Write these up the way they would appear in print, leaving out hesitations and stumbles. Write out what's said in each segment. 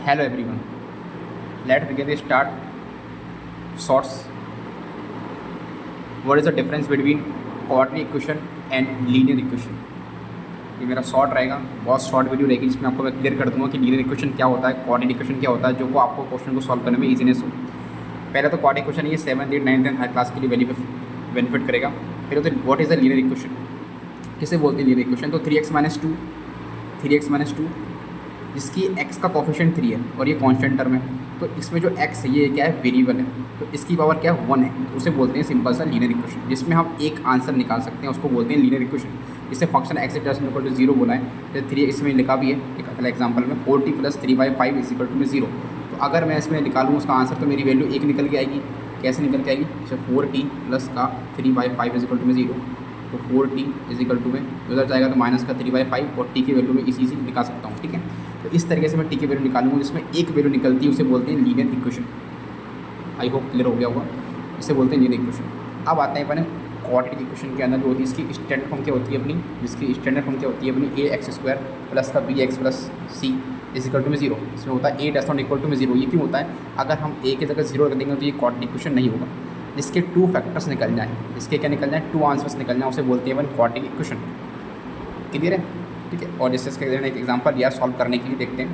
Hello everyone. Let's begin the start. Sorts. What is the difference between quadratic equation and linear equation? ये मेरा short रहेगा, बहुत short video रहेगी जिसमें आपको मैं क्लियर कर दूंगा कि लीनियर इक्वेशन क्या होता है, क्वाड्रेटिक इक्वेशन क्या होता है, जो को आपको क्वेश्चन को सॉल्व करने में ईजीनेस हो। पहले तो क्वाड्रेटिक इक्वेशन ये 7th 8th 9th 10th हर क्लास के लिए बेनिफिट करेगा। फिर तो what is the linear equation, किसे बोलते हैं लीनियर इक्वेशन? तो 3x - 2 जिसकी x का कोफिशिएंट 3 है और ये कांस्टेंट टर्म है, तो इसमें जो x है ये क्या है, वेरिएबल है, तो इसकी पावर क्या है, 1 है, तो उसे बोलते हैं सिंपल सा लीनियर इक्वेशन, जिसमें हम एक आंसर निकाल सकते हैं, उसको बोलते हैं लीनियर इक्वेशन। जिससे फंक्शन x = 0 बोला है, जैसे 3 इसमें लिखा भी है एक अगला एग्जाम्पल में 4t + 3/5 = 0। तो अगर मैं इसमें निकालूँ उसका आंसर तो मेरी वैल्यू 1 निकल के आएगी। कैसे निकल के आएगी? जैसे 4t + का 3/5 = 0, तो 4t में उधर जाएगा तो माइनस का 3/5 और t की वैल्यू में इसी निकाल सकता हूँ। ठीक है, तो इस तरीके से मैं t की वैल्यू निकालूंगा, जिसमें एक वैल्यू निकलती है, उसे बोलते हैं linear equation. I hope clear हो गया होगा, इसे बोलते हैं लीनियर इक्वेशन। अब आते हैं अपने क्वाड्रेटिक इक्वेशन के अंदर जो होती है इसकी स्टैंडर्ड फॉर्म क्या होती है अपनी, जिसकी स्टैंडर्ड फॉर्म क्या होती है अपनी, ax² + का bx + c = 0। इसमें होता है a = 0। ये क्यों होता है? अगर हम a की जगह 0 रख देंगे तो ये क्वाड्रेटिक इक्वेशन नहीं होगा। जिसके 2 फैक्टर्स निकल जाएँ, इसके क्या निकल जाए, 2 आंसर्स निकल जाए, उसे बोलते हैं अपन क्वाड्रेटिक इक्वेशन। क्लियर है? ठीक है, और जैसे इसके एक एग्जांपल लिया सॉल्व करने के लिए, देखते हैं।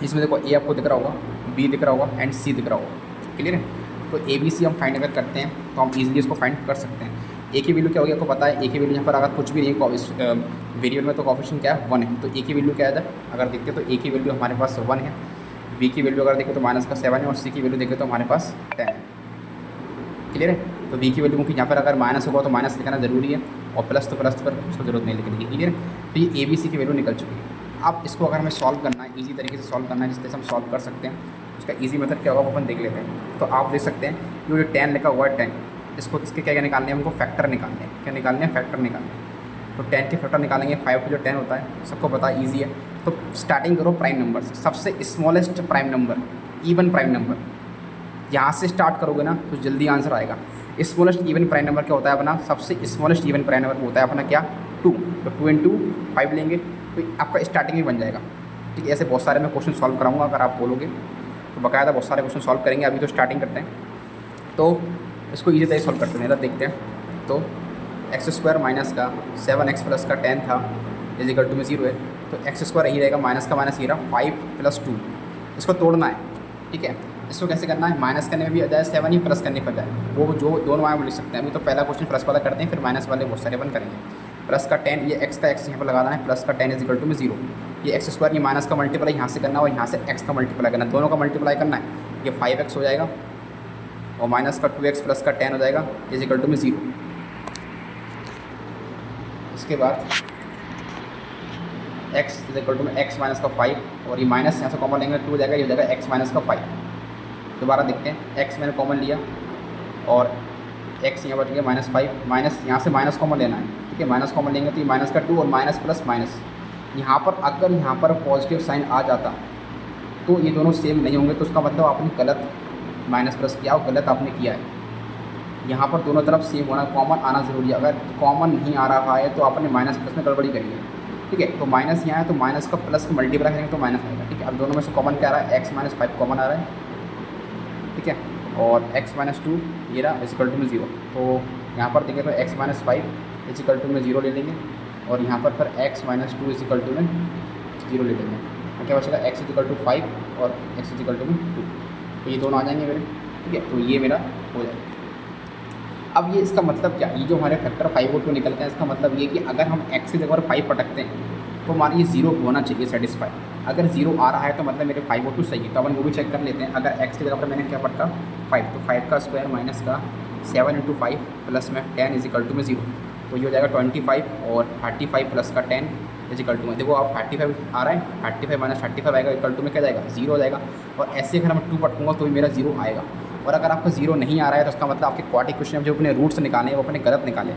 इसमें देखो a आपको दिख रहा होगा, b दिख रहा होगा एंड c दिख रहा होगा। क्लियर है? तो a b c हम फाइंड अगर करते हैं तो हम ईजिली इसको फाइंड कर सकते हैं। a की वैल्यू क्या होगी आपको पता है, a की वैल्यू यहाँ पर अगर कुछ भी नहीं है वेरिएबल में, तो कोफिशिएंट क्या है, 1 है, तो a की वैल्यू क्या है अगर देखते हैं तो a की वैल्यू हमारे पास 1 है, b की वैल्यू अगर देखें तो -7 है, और c की वैल्यू देखें तो हमारे पास 10 है। क्लियर है? तो v की वैल्यू क्योंकि यहाँ पर अगर माइनस होगा तो माइनस लिखना ज़रूरी है, और प्लस तो प्लस पर उसको जरूरत नहीं लिखने की। क्लियर है? तो ये a b c की वैल्यू निकल चुकी है। अब इसको अगर हमें सॉल्व करना है, ईजी तरीके से सॉल्व करना है, जिस तरह से हम सॉल्व कर सकते हैं, उसका ईजी मेथड क्या होगा वो अपन देख लेते हैं। तो आप देख सकते हैं कि जो 10 लिखा हुआ है 10, इसको इसके क्या क्या निकालने हैं हमको, फैक्टर निकालने हैं। क्या निकालने हैं? फैक्टर निकालने हैं। तो 10 के फैक्टर निकालेंगे, 5 का जो 10 होता है सबको पता है, ईजी है। तो स्टार्टिंग करो प्राइम नंबर से, सबसे smallest prime number, even prime number, यहाँ से स्टार्ट करोगे ना तो जल्दी आंसर आएगा। स्मॉलेस्ट इवन प्राइम नंबर क्या होता है अपना, सबसे स्मॉलेस्ट इवन प्राइम नंबर होता है अपना क्या, 2। तो 2 × 5 लेंगे तो आपका स्टार्टिंग में बन जाएगा। ठीक है, ऐसे बहुत सारे मैं क्वेश्चन सॉल्व कराऊंगा, अगर आप बोलोगे तो बाकायदा बहुत सारे क्वेश्चन सॉल्व करेंगे। अभी तो स्टार्टिंग करते हैं, तो इसको ईजी तरीके सॉल्व करते हैं। इधर देखते हैं, तो x² - का 7x + का 10 था = 0 है, तो x² यही रहेगा, माइनस का माइनस ये रहा 5 + 2। इसको तोड़ना है। ठीक है, इसको कैसे करना है, माइनस करने में भी आ जाए 7 ही, प्लस करने पर जाए, वो जो दोनों आए वो लिख सकते हैं। अभी तो पहला क्वेश्चन प्लस वाला करते हैं, फिर माइनस वाले बहुत सारे अपन करेंगे। प्लस का 10, ये x का x यहाँ पर लगाना है, प्लस का 10 = 0। ये x², ये माइनस का मल्टीप्लाई यहाँ से करना है और यहाँ से x का मल्टीप्लाई करना है, दोनों का मल्टीप्लाई करना है। ये 5x हो जाएगा और माइनस का 2x प्लस का 10 हो जाएगा, = 0। इसके बाद x = x - का 5, और ये माइनस यहाँ से कॉमन लेंगे 2 हो जाएगा, ये हो जाएगा x - का 5। दोबारा देखते हैं, x मैंने कॉमन लिया और x यहाँ बच गया -5, माइनस यहाँ से माइनस कॉमन लेना है। ठीक है, माइनस कॉमन लेंगे तो ये माइनस का 2 और माइनस प्लस माइनस, यहाँ पर अगर यहाँ पर पॉजिटिव साइन आ जाता तो ये दोनों सेम नहीं होंगे, तो उसका मतलब आपने गलत माइनस प्लस किया और गलत आपने किया है। यहाँ पर दोनों तरफ सेम होना, कॉमन आना ज़रूरी है। अगर कॉमन नहीं आ रहा है तो आपने माइनस प्लस में गड़बड़ी करी है। ठीक है, तो माइनस यहाँ है तो माइनस का प्लस मल्टीप्लाई करेंगे तो माइनस आएगा। ठीक है, अब दोनों में से कॉमन क्या आ रहा है, x - 5 कॉमन आ रहा है। ठीक है, और x - 2 ये रहा = 0। तो यहाँ पर देखें तो x - 5 = 0 ले लेंगे, और यहाँ पर फिर x - 2 = 0 ले लेंगे। तो क्या बचेगा, x = 5 और x = 2, तो ये दोनों आ जाएंगे मेरे। ठीक है, तो ये मेरा हो जाएगा। अब ये इसका मतलब क्या, ये जो हमारे फैक्टर 5 और 2 निकलते हैं, इसका मतलब ये कि अगर हम x की जगह 5 पटकते हैं तो हमारे ये 0 होना चाहिए सेटिस्फाई। अगर 0 आ रहा है तो मतलब मेरे 5 और 2 सही है, तो अपन वो भी चेक कर लेते हैं। अगर x की जगह पर मैंने क्या पटका 5, तो 5 का स्क्वायर माइनस का 7 × 5 प्लस में 10 = 0, तो ये हो जाएगा 25, और 35 प्लस का 10 = में, देखो आप 35 आ रहा है, 35 - 35 आएगा = में क्या जाएगा, 0 हो जाएगा। और ऐसे अगर मैं 2 पटकूँगा तो भी मेरा 0 आएगा। और अगर आपका 0 नहीं आ रहा है तो उसका मतलब आपके क्वाड्रेटिक इक्वेशन जो अपने रूट्स निकाले हैं वो अपने गलत निकाले।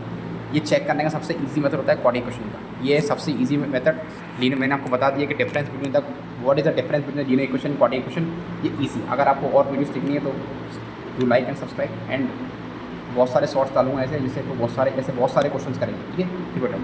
ये चेक करने का सबसे इजी मेथड होता है क्वाड्रेटिक इक्वेशन का। ये सबसे इजी मेथड लीनियर, मैंने आपको बता दिया कि difference between the what is the difference between linear equation quadratic equation, ये इजी। अगर आपको और वीडियोस देखनी है तो do like and subscribe, and बहुत सारे शॉर्ट्स डालूंगा ऐसे, जिससे तो बहुत सारे क्वेश्चन करेंगे। ठीक है, फिर बेटा।